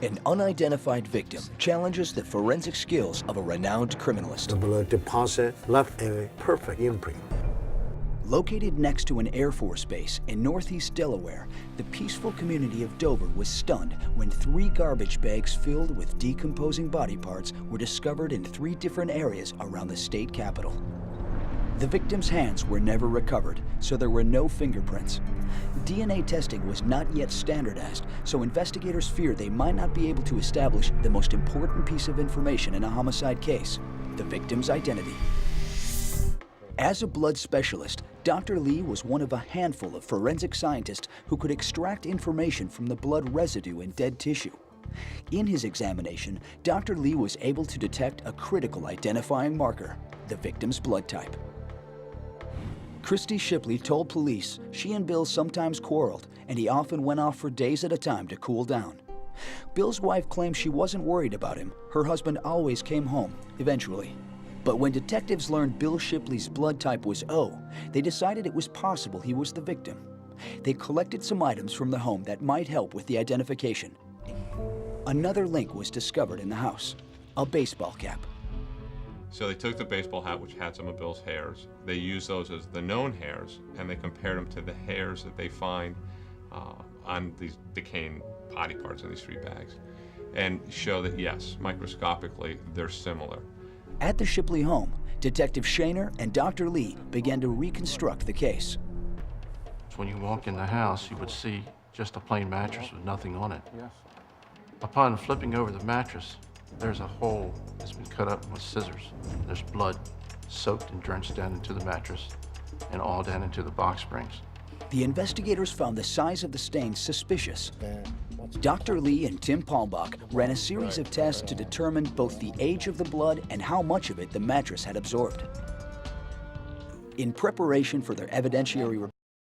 An unidentified victim challenges the forensic skills of a renowned criminalist. The blood deposit left a perfect imprint. Located next to an Air Force base in northeast Delaware, the peaceful community of Dover was stunned when 3 garbage bags filled with decomposing body parts were discovered in 3 different areas around the state capitol. The victims' hands were never recovered, so there were no fingerprints. DNA testing was not yet standardized, so investigators feared they might not be able to establish the most important piece of information in a homicide case, the victim's identity. As a blood specialist, Dr. Lee was one of a handful of forensic scientists who could extract information from the blood residue in dead tissue. In his examination, Dr. Lee was able to detect a critical identifying marker, the victim's blood type. Christy Shipley told police she and Bill sometimes quarreled, and he often went off for days at a time to cool down. Bill's wife claimed she wasn't worried about him. Her husband always came home, eventually. But when detectives learned Bill Shipley's blood type was O, they decided it was possible he was the victim. They collected some items from the home that might help with the identification. Another link was discovered in the house, a baseball cap. So they took the baseball hat, which had some of Bill's hairs. They used those as the known hairs, and they compared them to the hairs that they find on these decaying body parts in these 3 bags, and show that, yes, microscopically, they're similar. At the Shipley home, Detective Shaner and Dr. Lee began to reconstruct the case. When you walk in the house, you would see just a plain mattress with nothing on it. Yes. Upon flipping over the mattress, there's a hole that's been cut up with scissors. There's blood soaked and drenched down into the mattress and all down into the box springs. The investigators found the size of the stain suspicious. Dr. Lee and Tim Paulbach ran a series of tests to determine both the age of the blood and how much of it the mattress had absorbed. In preparation for their evidentiary report,